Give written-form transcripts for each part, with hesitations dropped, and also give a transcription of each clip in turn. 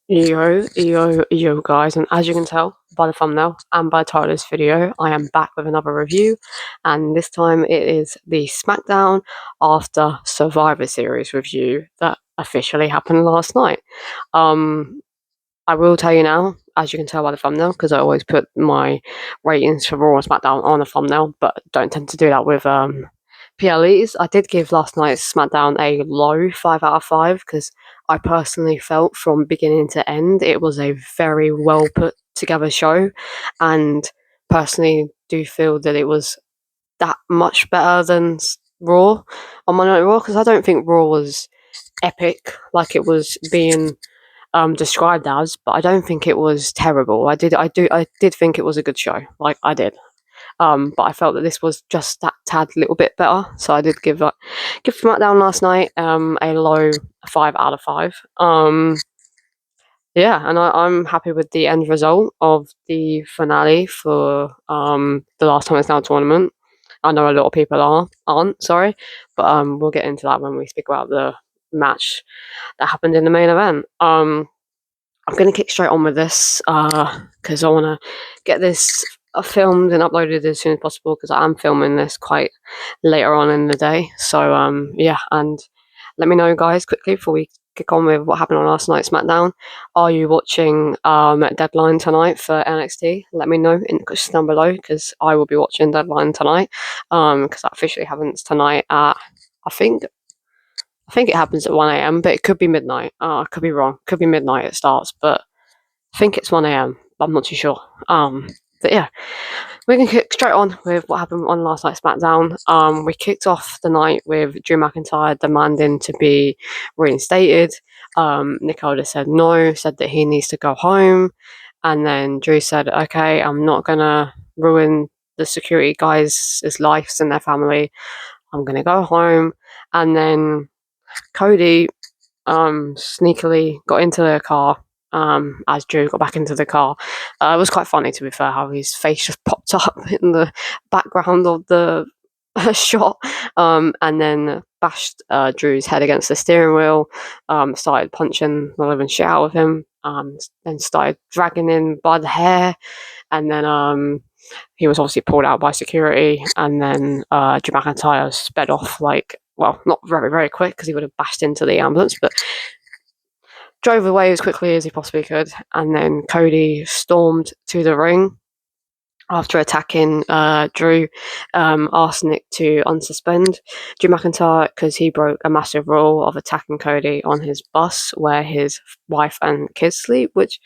Yo, guys, and as you can tell by the thumbnail and by the title of this video, I am back with another review, and this time it is the Smackdown After Survivor Series review that officially happened last night. I will tell you now, as you can tell by the thumbnail, because I always put my ratings for Raw and SmackDown on a thumbnail, but don't tend to do that with PLEs. I did give last night's SmackDown a low 5 out of 5 because I personally felt from beginning to end it was a very well put together show, and personally do feel that it was that much better than Raw on Monday Night Raw, because I don't think Raw was epic like it was being described as, but I don't think it was terrible. I did think it was a good show. Like I did. But I felt that this was just that tad little bit better, so I did give SmackDown last night a low 5 out of 5. Yeah, and I'm happy with the end result of the finale for the Last Time It's Now tournament. I know a lot of people aren't sorry, but we'll get into that when we speak about the match that happened in the main event. I'm going to kick straight on with this because I want to get this filmed and uploaded as soon as possible because I am filming this quite later on in the day. So, yeah, and let me know, guys, quickly before we kick on with what happened on last night's SmackDown. Are you watching Deadline tonight for NXT? Let me know in the questions down below because I will be watching Deadline tonight because that officially happens tonight at, I think it happens at 1 a.m., but it could be midnight. I could be wrong. Could be midnight it starts, but I think it's 1 a.m., but I'm not too sure. But yeah, we can kick straight on with what happened on last night's SmackDown. We kicked off the night with Drew McIntyre demanding to be reinstated. Nick Aldis said no, said that he needs to go home. And then Drew said, okay, I'm not going to ruin the security guys' lives and their family. I'm going to go home. And then Cody sneakily got into the car as Drew got back into the car. It was quite funny, to be fair, how his face just popped up in the background of the shot, and then bashed Drew's head against the steering wheel, started punching the living shit out of him, then started dragging him by the hair, and then he was obviously pulled out by security, and then Drew McIntyre sped off not very, very quick because he would have bashed into the ambulance, but drove away as quickly as he possibly could. And then Cody stormed to the ring after attacking Drew, asked Nick to unsuspend Drew McIntyre because he broke a massive rule of attacking Cody on his bus where his wife and kids sleep, which,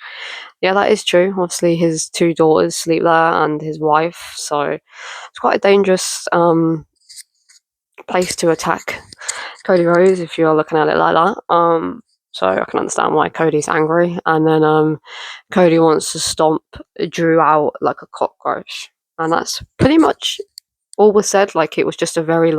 yeah, that is true. Obviously, his 2 daughters sleep there and his wife, so it's quite a dangerous place to attack Cody Rhodes if you're looking at it like that. So I can understand why Cody's angry. And then Cody wants to stomp Drew out like a cockroach. And that's pretty much all was said. Like, it was just a very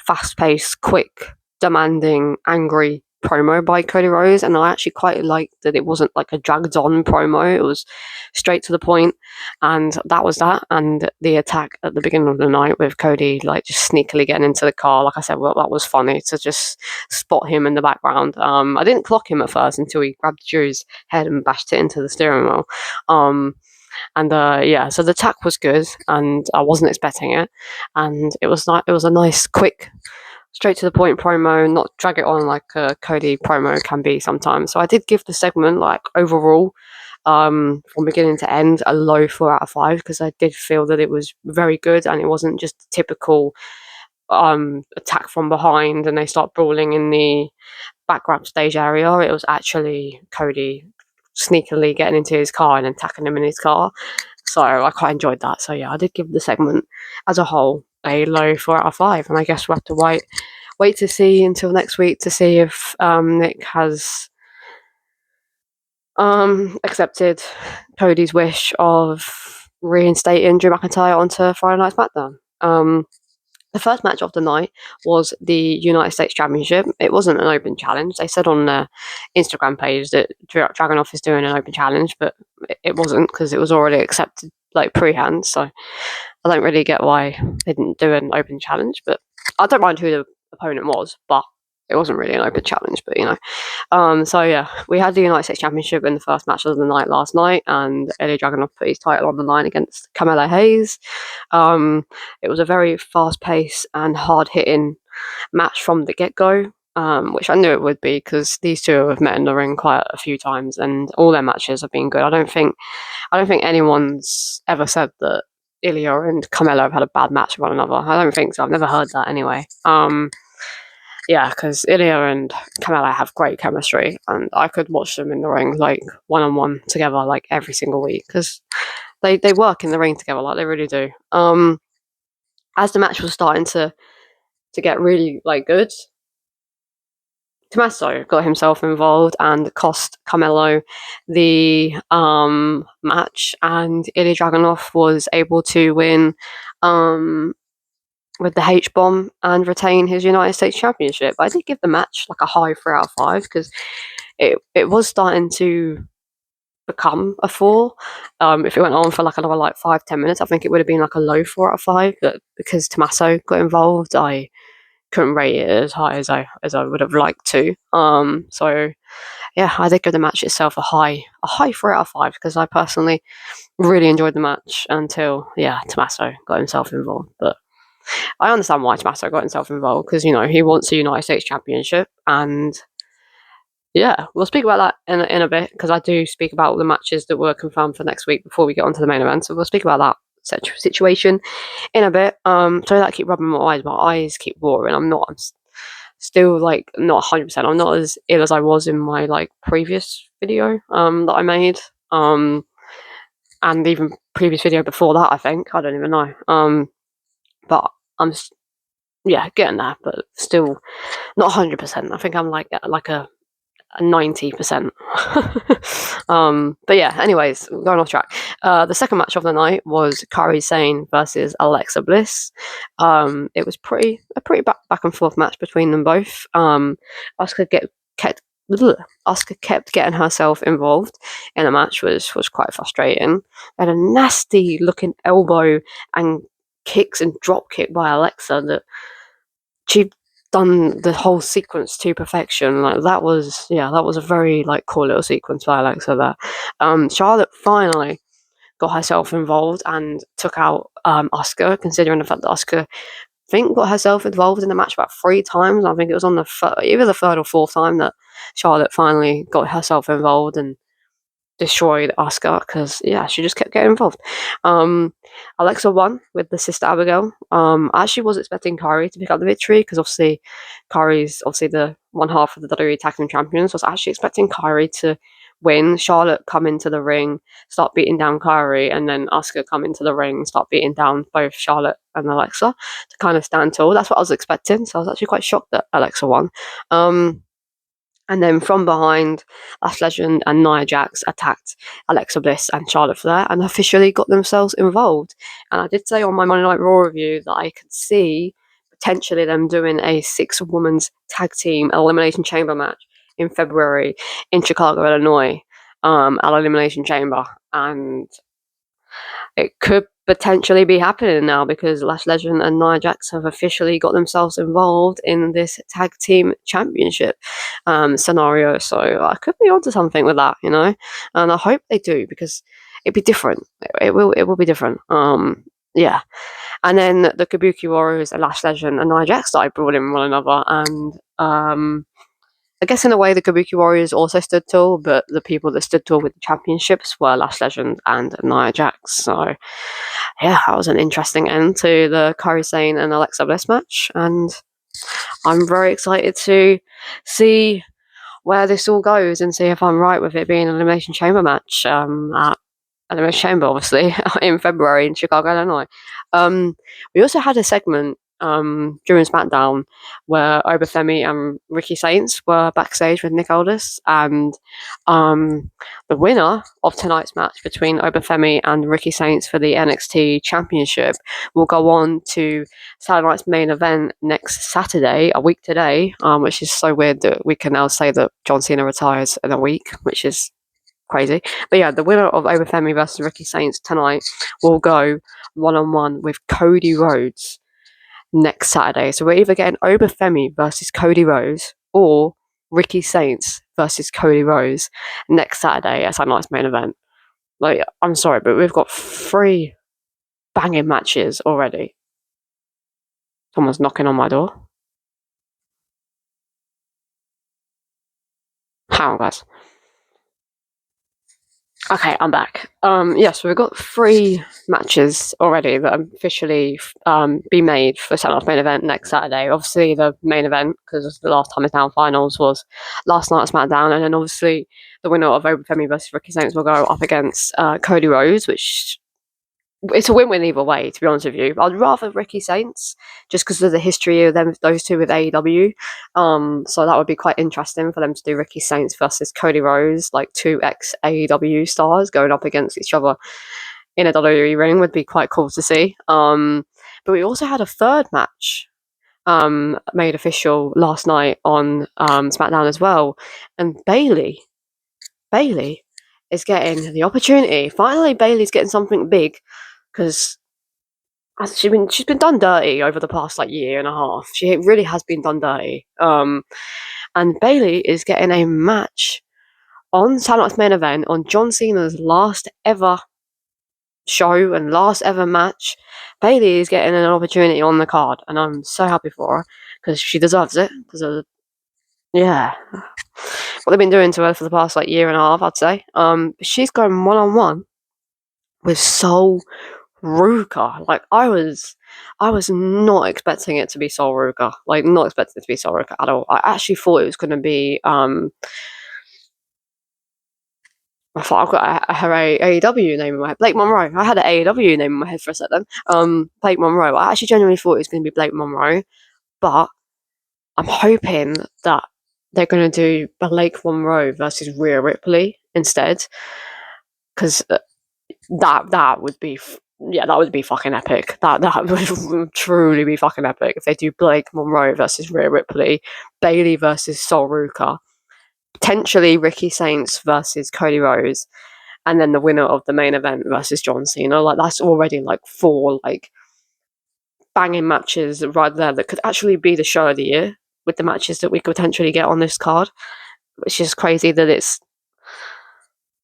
fast-paced, quick, demanding, angry promo by Cody Rhodes, and I actually quite liked that it wasn't like a dragged on promo. It was straight to the point, and that was that. And the attack at the beginning of the night with Cody just sneakily getting into the car, like I said, well, that was funny to just spot him in the background. I didn't clock him at first until he grabbed Drew's head and bashed it into the steering wheel. And yeah, so the attack was good, and I wasn't expecting it, and it was a nice, quick, straight to the point promo, not drag it on like a Cody promo can be sometimes. So I did give the segment overall, from beginning to end, a low 4 out of 5 because I did feel that it was very good and it wasn't just a typical attack from behind and they start brawling in the background stage area. It was actually Cody sneakily getting into his car and attacking him in his car. So I quite enjoyed that. So yeah, I did give the segment as a whole a low 4 out of 5, and I guess we'll have to wait to see until next week to see if Nick has accepted Cody's wish of reinstating Drew McIntyre onto Friday Night SmackDown. The first match of the night was the United States Championship. It wasn't an open challenge. They said on their Instagram page that Dragunov is doing an open challenge, but it wasn't because it was already accepted pre-hand. So I don't really get why they didn't do an open challenge, but I don't mind who the opponent was. But it wasn't really an open challenge, but so yeah, we had the United States Championship in the first match of the night last night, and Ilya Dragunov put his title on the line against Carmelo Hayes. It was a very fast-paced and hard-hitting match from the get-go, which I knew it would be because these two have met in the ring quite a few times, and all their matches have been good. I don't think anyone's ever said that Ilya and Carmelo have had a bad match with one another. I don't think so. I've never heard that anyway. Yeah, because Ilya and Carmelo have great chemistry, and I could watch them in the ring like one-on-one together like every single week because they work in the ring together like they really do. As the match was starting to get really like good, Tommaso got himself involved and cost Carmelo the match, and Ilya Dragunov was able to win with the H bomb and retain his United States Championship. I did give the match like a high 3 out of 5 because it was starting to become a 4. If it went on for like another like 5-10 minutes, I think it would have been like a low 4 out of 5. But because Tommaso got involved, I couldn't rate it as high as I would have liked to. So yeah, I did give the match itself a high 4 out of 5 because I personally really enjoyed the match until Tommaso got himself involved. But I understand why Tommaso got himself involved because he wants a United States Championship, and yeah, we'll speak about that in a bit because I do speak about the matches that were confirmed for next week before we get onto the main event. So we'll speak about that situation in a bit. Sorry that I keep rubbing my eyes keep watering. I'm still like not 100%. I'm not as ill as I was in my like previous video that I made. And even previous video before that, I think. I don't even know. But I'm getting there, but still not 100%. I think I'm like a 90%. But yeah, anyways, going off track. The second match of the night was Kairi Sane versus Alexa Bliss. It was a pretty back and forth match between them both. Asuka kept getting herself involved in the match, was quite frustrating. Had a nasty looking elbow and kicks and drop kick by Alexa that she done the whole sequence to perfection. Like that was a very like cool little sequence by Alexa there. Charlotte finally got herself involved and took out Asuka, considering the fact that Asuka got herself involved in the match about 3 times. I think it was on either the third or fourth time that Charlotte finally got herself involved and destroyed Asuka because she just kept getting involved. Alexa won with the sister Abigail. I actually was expecting Kairi to pick up the victory because obviously Kairi's the one half of the WWE Tag Team Champions. So I was actually expecting Kairi to win, Charlotte come into the ring, start beating down Kairi, and then Asuka come into the ring and start beating down both Charlotte and Alexa to kind of stand tall. That's what I was expecting. So I was actually quite shocked that Alexa won. And then from behind, Lash Legend and Nia Jax attacked Alexa Bliss and Charlotte Flair and officially got themselves involved. And I did say on my Monday Night Raw review that I could see potentially them doing a 6-women's tag team Elimination Chamber match in February in Chicago, Illinois, at Elimination Chamber. And it could potentially be happening now because Lash Legend and Nia Jax have officially got themselves involved in this tag team championship scenario. So I could be onto something with that, and I hope they do because it'd be different. It will be different. Yeah. And then the Kabuki Warriors and Lash Legend and Nia Jax started brawling one another, and I guess in a way the Kabuki Warriors also stood tall, but the people that stood tall with the championships were Lash Legend and Nia Jax. So yeah, that was an interesting end to the Kairi Sane and Alexa Bliss match, and I'm very excited to see where this all goes and see if I'm right with it being an Elimination Chamber match at Elimination Chamber, obviously, in February in Chicago, Illinois. We also had a segment during Smackdown where Obafemi and Ricky Saints were backstage with Nick Aldis, and the winner of tonight's match between Obafemi and Ricky Saints for the NXT Championship will go on to Saturday night's main event next Saturday, a week today, which is so weird that we can now say that John Cena retires in a week, which is crazy. But yeah, the winner of Obafemi versus Ricky Saints tonight will go one-on-one with Cody Rhodes. next Saturday. So we're either getting Obafemi versus Cody Rhodes or Ricky Saints versus Cody Rhodes next Saturday as our night's main event. Like, I'm sorry, but we've got 3 banging matches already. Someone's knocking on my door. Hang on, guys. Okay, I'm back. So we've got 3 matches already that officially be made for Saturday's main event next Saturday. Obviously, the main event, because the last time it's down finals was last night at Smackdown, and then obviously the winner of Obafemi versus Ricky Saints will go up against Cody Rhodes, which it's a win-win either way, to be honest with you. I'd rather Ricky Saints just because of the history of those two with AEW. So that would be quite interesting for them to do Ricky Saints versus Cody Rhodes, like 2 ex-AEW stars going up against each other in a WWE ring would be quite cool to see. But we also had a third match made official last night on SmackDown as well, and Bayley is getting the opportunity. Finally, Bayley's getting something big because she's been done dirty over the past year and a half. She really has been done dirty. And Bayley is getting a match on Saturday Night's main event on John Cena's last ever show and last ever match. Bayley is getting an opportunity on the card, and I'm so happy for her because she deserves it. Yeah, what they've been doing to her for the past year and a half, I'd say. She's going 1-on-1 with Sol Ruka. I was not expecting it to be Sol Ruka. Not expecting it to be Sol Ruka at all. I actually thought it was going to be. I thought I've got her AEW name in my head. Blake Monroe. I had an AEW name in my head for a second. Blake Monroe. I actually genuinely thought it was going to be Blake Monroe, but I'm hoping that they're going to do Blake Monroe versus Rhea Ripley instead, because that would be that would be fucking epic. That would truly be fucking epic if they do Blake Monroe versus Rhea Ripley, Bayley versus Sol Ruka, potentially Ricky Saints versus Cody Rhodes, and then the winner of the main event versus John Cena. That's already 4 banging matches right there that could actually be the show of the year with the matches that we could potentially get on this card. Which is crazy that it's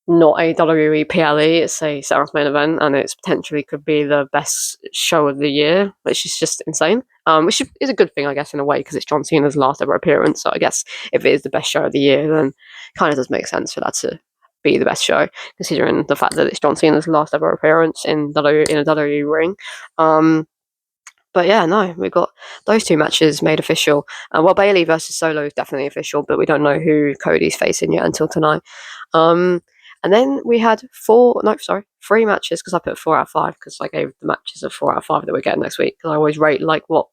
not a WWE PLE, it's a Sarah's main event, and it potentially could be the best show of the year, which is just insane. Which is a good thing, I guess, in a way, because it's John Cena's last ever appearance. So I guess if it is the best show of the year, then it kind of does make sense for that to be the best show, considering the fact that it's John Cena's last ever appearance in a WWE ring. But yeah, no, we got those 2 matches made official. Bayley versus Solo is definitely official, but we don't know who Cody's facing yet until tonight. And then we had 3 matches, because I put 4 out of 5 because I gave the matches a 4 out of 5 that we're getting next week. Because I always rate what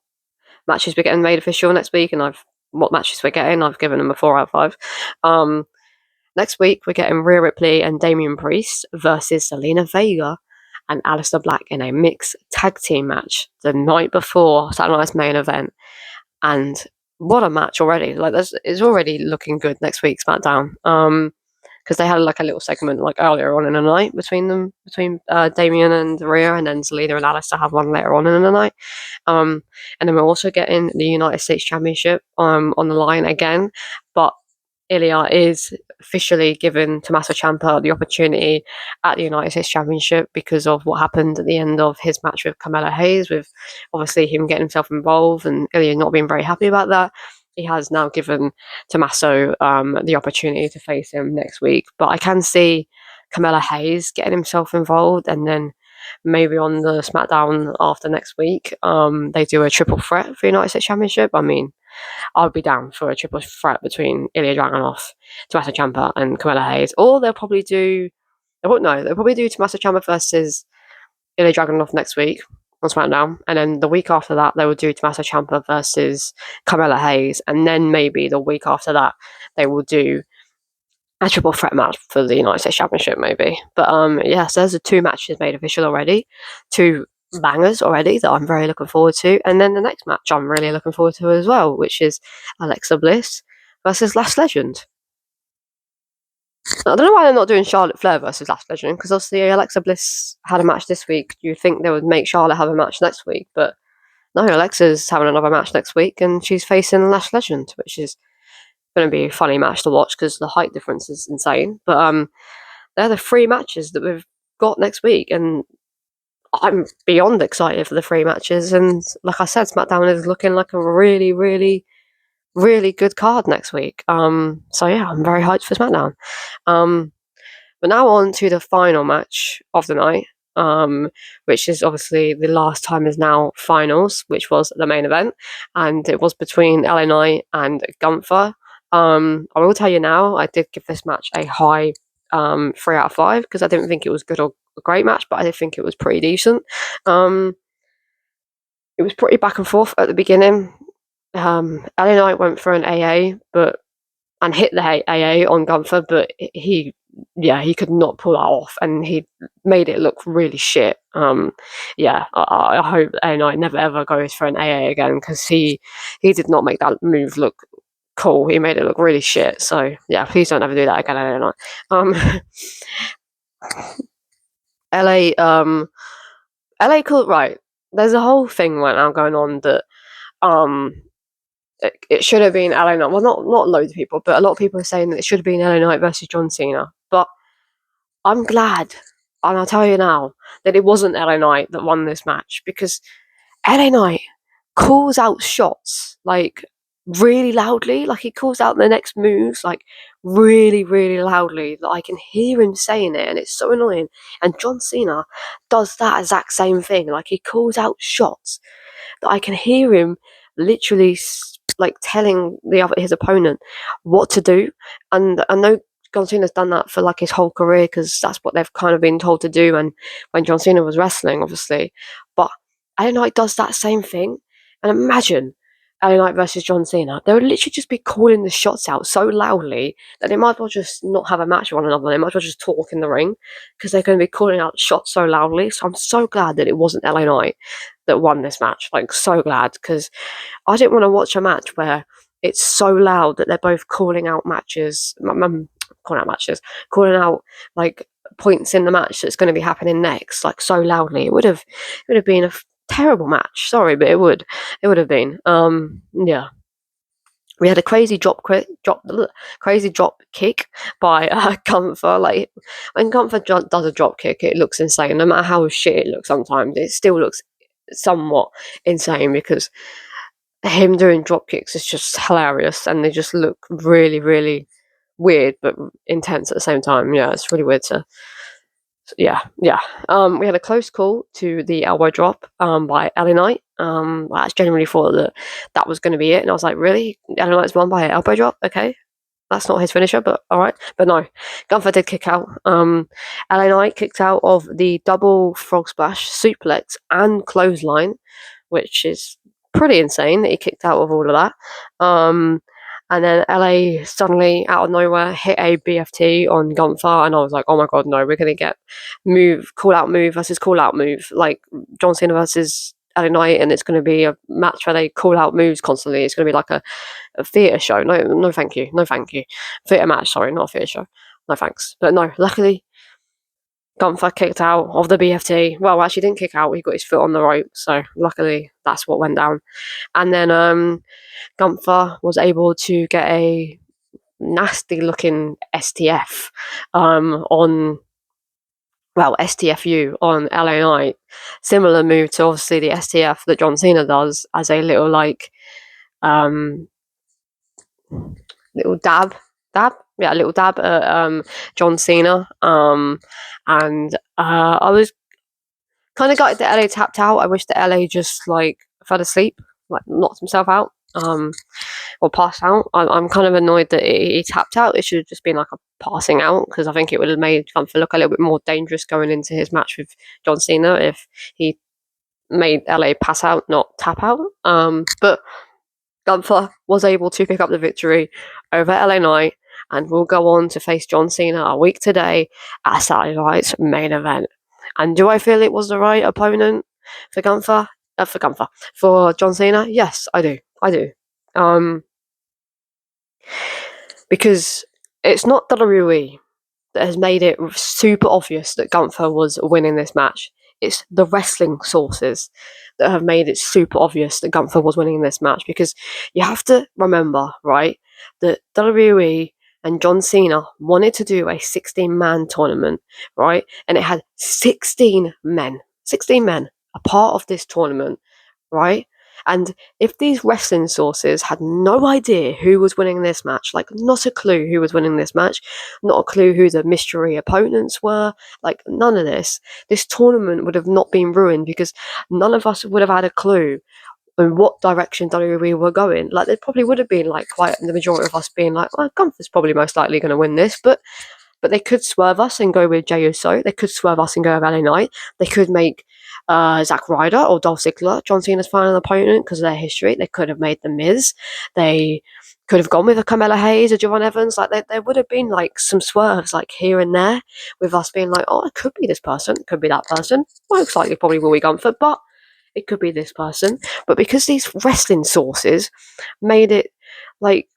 matches we're getting made official next week, and what matches we're getting. I've given them a 4 out of 5. Next week we're getting Rhea Ripley and Damian Priest versus Selena Vega and Aleister Black in a mixed tag team match the night before Saturday Night's main event. And what a match already! It's already looking good next week's SmackDown. Because they had a little segment earlier on in the night between Damian and Rhea, and then Selena and Aleister have one later on in the night. And then we're also getting the United States Championship on the line again, but Ilya is officially given Tommaso Ciampa the opportunity at the United States Championship because of what happened at the end of his match with Carmelo Hayes, with obviously him getting himself involved and Ilya not being very happy about that. He has now given Tommaso the opportunity to face him next week. But I can see Carmelo Hayes getting himself involved, and then maybe on the SmackDown after next week, they do a triple threat for the United States Championship. I mean, I'll be down for a triple threat between Ilya Dragunov, Tommaso Ciampa, and Carmelo Hayes. Or they'll probably do... They'll probably do Tommaso Ciampa versus Ilya Dragunov next week on SmackDown, and then the week after that they will do Tommaso Ciampa versus Carmelo Hayes, and then maybe the week after that they will do a triple threat match for the United States Championship, maybe. But so there's 2 matches made official already, 2 bangers already that I'm very looking forward to, and then the next match I'm really looking forward to as well, which is Alexa Bliss versus Last Legend. I don't know why they're not doing Charlotte Flair versus Last Legend, because obviously Alexa Bliss had a match this week. You'd think they would make Charlotte have a match next week, but No, Alexa's having another match next week, and she's facing Lash Legend, which is going to be a funny match to watch because the height difference is insane. But they're the 3 matches that we've got next week, and I'm beyond excited for the 3 matches. And like I said, SmackDown is looking like a really, really, really good card next week. So yeah, I'm very hyped for SmackDown. But now on to the final match of the night, which is obviously the last time is now finals, which was the main event, and it was between LA Knight and Gunther. I will tell you now, I did give this match a high 3 out of 5 because I didn't think it was good or a great match, but I did think it was pretty decent. It was pretty back and forth at the beginning. LA Knight went for an AA, and hit the AA on Gunther, but he could not pull that off, and he made it look really shit. I hope LA Knight never ever goes for an AA again because he did not make that move look cool. He made it look really shit. So yeah, please don't ever do that again, LA Knight. LA LA cool, right. There's a whole thing right now going on that it should have been LA Knight. Well, not loads of people, but a lot of people are saying that it should have been LA Knight versus John Cena. But I'm glad, and I'll tell you now, that it wasn't LA Knight that won this match because LA Knight calls out shots like really loudly. Like he calls out the next moves like really, really loudly that I can hear him saying it, and it's so annoying. And John Cena does that exact same thing. Like he calls out shots that I can hear him literally like telling his opponent what to do. And I know John Cena's done that for like his whole career because that's what they've kind of been told to do. And when John Cena was wrestling, obviously, but LA Knight does that same thing. And imagine LA Knight versus John Cena. They would literally just be calling the shots out so loudly that they might as well just not have a match with one another. They might as well just talk in the ring because they're going to be calling out shots so loudly. So I'm so glad that it wasn't LA Knight that won this match. Like, so glad because I didn't want to watch a match where it's so loud that they're both calling out calling out like points in the match that's going to be happening next, like so loudly. It would have been a terrible match. Sorry, but it would have been. Yeah. We had a crazy drop kick by Gunther. Like when Gunther does a drop kick, it looks insane. No matter how shit it looks, sometimes it still looks somewhat insane because him doing drop kicks is just hilarious, and they just look really, really weird but intense at the same time. Yeah, it's really weird to. Yeah. We had a close call to the elbow drop by LA Knight. I genuinely thought that was going to be it, and I was like, really? LA Knight's won by an elbow drop? Okay, that's not his finisher, but all right. But no, Gunther did kick out. LA Knight kicked out of the double frog splash, suplex, and clothesline, which is pretty insane that he kicked out of all of that. And then LA suddenly out of nowhere hit a BFT on Gunther, and I was like, oh my god, no, we're gonna get call out move versus call out move, like John Cena versus LA Knight, and it's gonna be a match where they call out moves constantly. It's gonna be like a theatre show. No, thank you. Theatre match, sorry, not a theatre show. No thanks. But no, luckily Gunther kicked out of the BFT. Well, actually didn't kick out, he got his foot on the rope, so luckily that's what went down. And then Gunther was able to get a nasty looking STF on STFU on LA Knight. Similar move to obviously the STF that John Cena does as a little like little dab. Yeah, a little dab at John Cena. And I was kind of gutted that LA tapped out. I wish that LA just like fell asleep, like knocked himself out. Or passed out. I'm kind of annoyed that he tapped out. It should have just been like a passing out because I think it would have made Gunther look a little bit more dangerous going into his match with John Cena if he made LA pass out, not tap out. But Gunther was able to pick up the victory over LA Knight and will go on to face John Cena a week today at Saturday Night's main event. And do I feel it was the right opponent for Gunther? For John Cena? Yes, I do. Because it's not WWE that has made it super obvious that Gunther was winning this match. it's the wrestling sources that have made it super obvious that Gunther was winning this match, because you have to remember, right, that WWE and John Cena wanted to do a 16-man tournament, right? And it had 16 men a part of this tournament, right? And if these wrestling sources had no idea who was winning this match, like not a clue who was winning this match, not a clue who the mystery opponents were, like none of this tournament would have not been ruined, because none of us would have had a clue in what direction WWE were going. Like there probably would have been like quite the majority of us being like, well, Gunther's probably most likely going to win this, but they could swerve us and go with Jey Uso. They could swerve us and go with LA Knight. They could make Zack Ryder or Dolph Ziggler John Cena's final opponent because of their history. They could have made The Miz. They could have gone with a Carmella Hayes or Javon Evans. Like there would have been like some swerves like here and there with us being like, oh, it could be this person, it could be that person. Most likely probably will be Gunther, but it could be this person. But because these wrestling sources made it like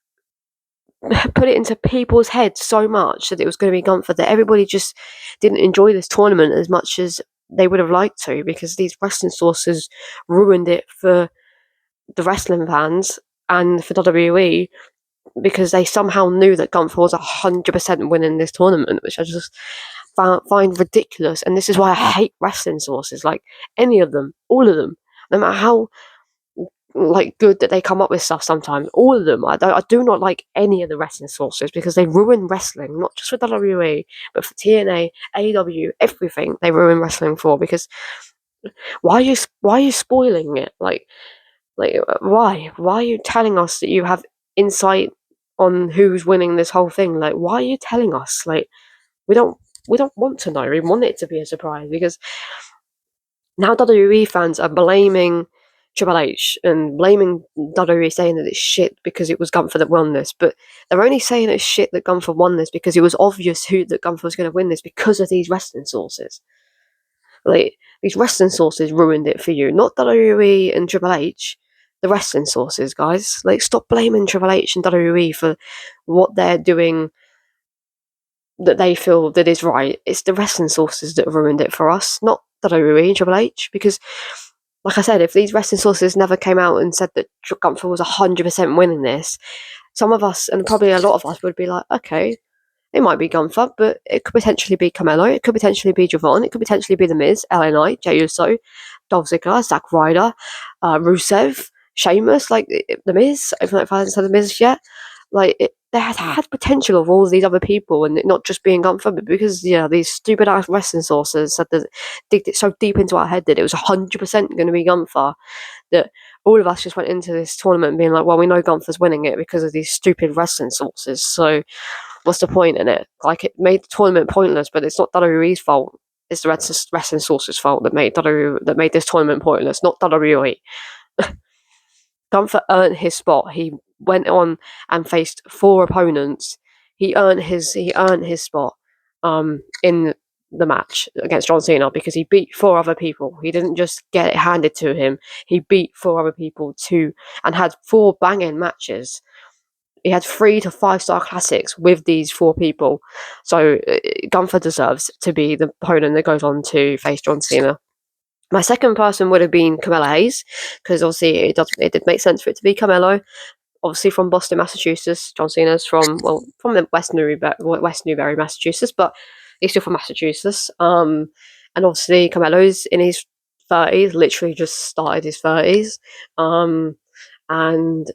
put it into people's heads so much that it was going to be Gunther, that everybody just didn't enjoy this tournament as much as they would have liked to, because these wrestling sources ruined it for the wrestling fans and for WWE, because they somehow knew that Gunther was 100% winning this tournament, which I just find ridiculous. And this is why I hate wrestling sources, like any of them, all of them, no matter how like good that they come up with stuff sometimes. All of them. I do not like any of the wrestling sources, because they ruin wrestling, not just for WWE, but for TNA, AEW, everything they ruin wrestling for. Because why are you spoiling it? Like why are you telling us that you have insight on who's winning this whole thing? Like why are you telling us? Like we don't want to know. We want it to be a surprise, because now WWE fans are blaming Triple H and blaming WWE, saying that it's shit because it was Gunther that won this. But they're only saying it's shit that Gunther won this because it was obvious that Gunther was going to win this because of these wrestling sources. Like these wrestling sources ruined it for you, not WWE and Triple H. The wrestling sources, guys. Like stop blaming Triple H and WWE for what they're doing that they feel that is right. It's the wrestling sources that ruined it for us, not WWE and Triple H. Because, like I said, if these wrestling sources never came out and said that Gunther was 100% winning this, some of us, and probably a lot of us, would be like, okay, it might be Gunther, but it could potentially be Carmelo, it could potentially be Javon, it could potentially be The Miz, LA Knight, Jey Uso, Dolph Ziggler, Zack Ryder, Rusev, Sheamus, like The Miz. I haven't said The Miz yet. Like they had potential of all of these other people, and it not just being Gunther, but because these stupid ass wrestling sources said that digged it so deep into our head that it was 100% going to be Gunther, that all of us just went into this tournament being like, well, we know Gunther's winning it because of these stupid wrestling sources. So what's the point in it? Like it made the tournament pointless, but it's not WWE's fault. It's the wrestling sources' fault that made this tournament pointless, not WWE. Gunther earned his spot. He went on and faced 4 opponents. He earned his spot in the match against John Cena, because he beat 4 other people. He didn't just get it handed to him. He beat 4 other people too, and had 4 banging matches. He had 3 to 5-star classics with these 4 people. So Gunther deserves to be the opponent that goes on to face John Cena. My second person would have been Carmella Hayes, because obviously it did make sense for it to be Carmelo. Obviously from Boston, Massachusetts. John Cena's from the West Newbury, Massachusetts, but he's still from Massachusetts. And obviously Carmelo's in his 30s, literally just started his 30s. And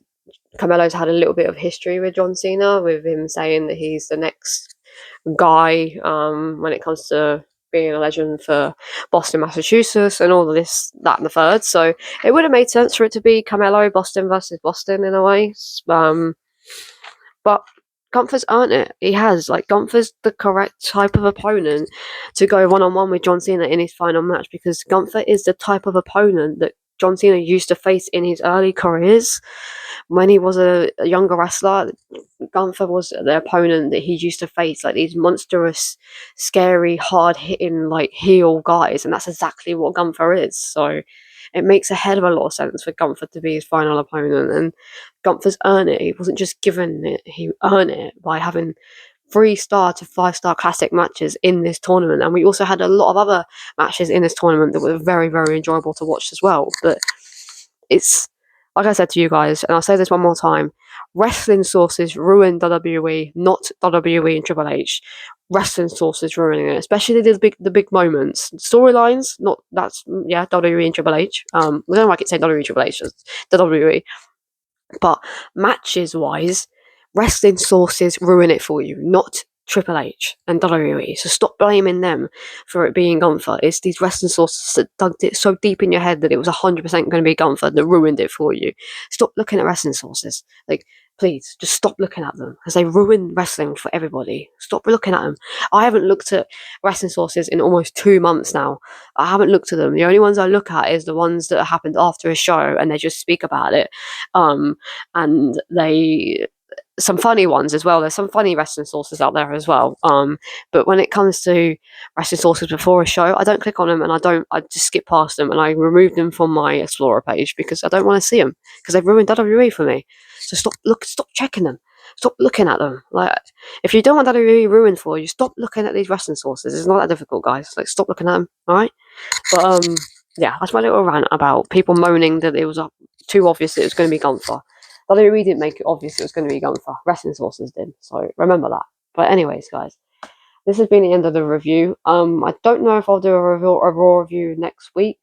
Carmelo's had a little bit of history with John Cena, with him saying that he's the next guy when it comes to being a legend for Boston, Massachusetts, and all of this, that, and the third. So it would have made sense for it to be Carmelo, Boston versus Boston in a way. But Gunther's earned it. He has. Like, Gunther's the correct type of opponent to go one-on-one with John Cena in his final match, because Gunther is the type of opponent that John Cena used to face in his early careers. When he was a younger wrestler, Gunther was the opponent that he used to face, like these monstrous, scary, hard-hitting, like heel guys, and that's exactly what Gunther is. So it makes a hell of a lot of sense for Gunther to be his final opponent, and Gunther's earned it. He wasn't just given it; he earned it by having 3-star to 5-star classic matches in this tournament, and we also had a lot of other matches in this tournament that were very, very enjoyable to watch as well. But it's like I said to you guys, and I'll say this one more time: wrestling sources ruin WWE, not WWE and Triple H. Wrestling sources ruining it, especially the big moments, storylines. Not that's yeah, WWE and Triple H. I don't know why I keep saying WWE and Triple H, just the WWE. But matches wise, wrestling sources ruin it for you, not Triple H and WWE. So stop blaming them for it being Gunther. It's these wrestling sources that dug it so deep in your head that it was 100% going to be Gunther that ruined it for you. Stop looking at wrestling sources. Like, please, just stop looking at them because they ruin wrestling for everybody. Stop looking at them. I haven't looked at wrestling sources in almost 2 months now. I haven't looked at them. The only ones I look at is the ones that happened after a show and they just speak about it. And they some funny ones as well. There's some funny wrestling sources out there as well. But when it comes to wrestling sources before a show, I don't click on them and I just skip past them and I remove them from my Explorer page because I don't want to see them because they've ruined WWE for me. So stop checking them. Stop looking at them. Like, if you don't want WWE ruined for you, stop looking at these wrestling sources. It's not that difficult, guys. Like, stop looking at them. All right. But yeah, that's my little rant about people moaning that it was too obvious that it was going to be Gunther. WWE didn't make it obvious it was going to be Gunther. Wrestling sources did. So remember that. But anyways, guys, this has been the end of the review. I don't know if I'll do a Raw review next week.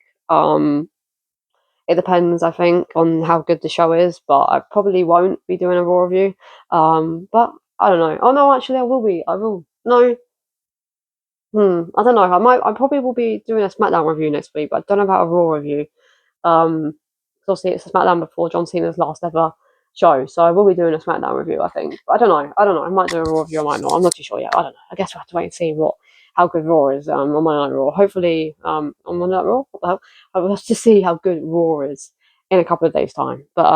It depends, I think, on how good the show is. But I probably won't be doing a Raw review. But I don't know. Oh no, actually, I will be. I will. No. I don't know. I probably will be doing a SmackDown review next week, but I don't know about a Raw review. Because obviously it's a SmackDown before John Cena's last ever show, so I will be doing a SmackDown review, I think. But I don't know. I might do a Raw review, I might not. I'm not too sure yet. I don't know. I guess we'll have to wait and see how good Raw is on Monday Night Raw. Hopefully, on Monday Night Raw. What the hell? I'll have to see how good Raw is in a couple of days' time. But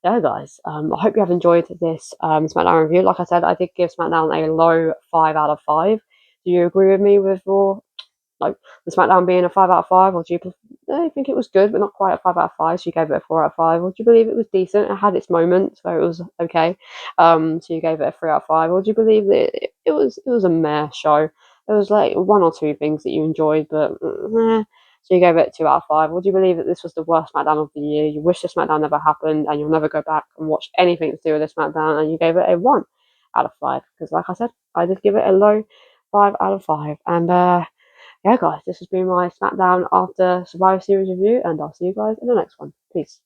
yeah, guys. I hope you have enjoyed this SmackDown review. Like I said, I did give SmackDown a low 5 out of 5. Do you agree with me with Raw? Like the SmackDown being a 5 out of 5, or do you think it was good but not quite a 5 out of 5? So you gave it a 4 out of 5, or do you believe it was decent? It had its moments where it was okay. So you gave it a 3 out of 5, or do you believe that it was a meh show? There was like 1 or 2 things that you enjoyed, but meh. So you gave it 2 out of 5. Or do you believe that this was the worst SmackDown of the year? You wish the SmackDown never happened, and you'll never go back and watch anything to do with this SmackDown, and you gave it a 1 out of 5? Because like I said, I did give it a low 5 out of 5, and yeah, guys, this has been my SmackDown after Survivor Series review, and I'll see you guys in the next one. Peace.